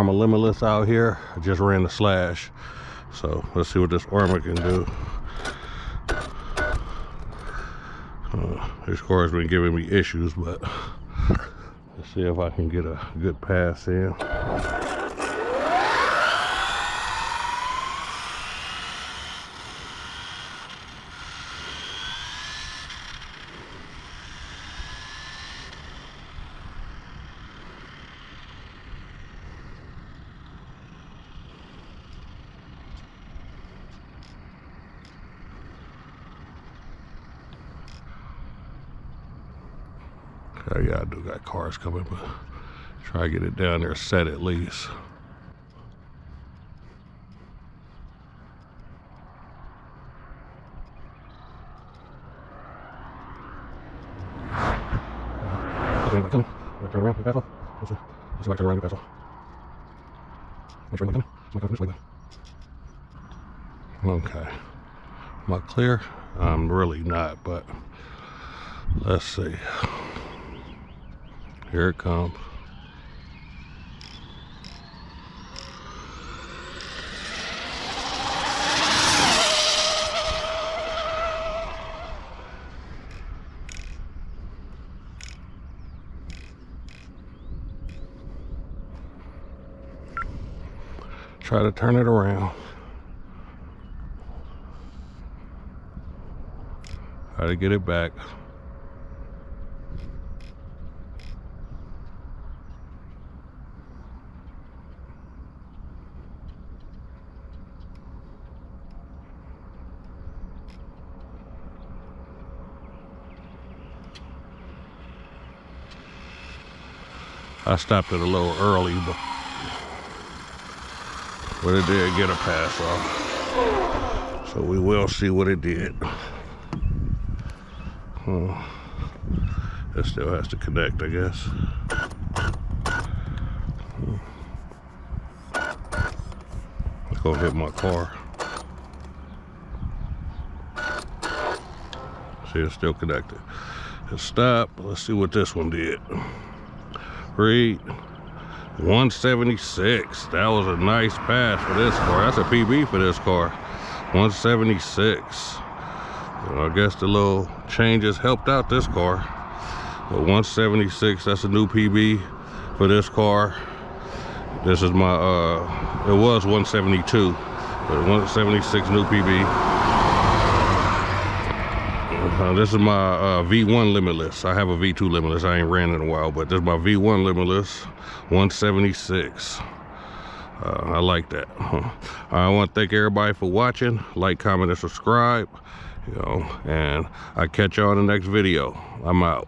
Arrma Limitless out here. I just ran the slash. So let's see what this Arrma can do. This car has been giving me issues, but let's see if I can get a good pass in. Yeah, I do got cars coming, but try to get it down there set at least. Okay, am I clear? I'm really not, but let's see. Here it comes. Try to turn it around. Try to get it back. I stopped it a little early, but it did get a pass off. So we will see what it did. It still has to connect, I guess. It's gonna hit my car. See, it's still connected. It stopped. Let's see what this one did. Read 176. That was a nice pass for this car. That's a PB for this car. 176. I guess the little changes helped out this car. But 176, that's a new PB for this car. This is my it was 172, but 176 new PB. This is my V1 Limitless. I have a V2 Limitless. I ain't ran in a while, but this is my V1 Limitless 176. I like that. I want to thank everybody for watching. Like, comment, and subscribe. You know, and I'll catch y'all in the next video. I'm out.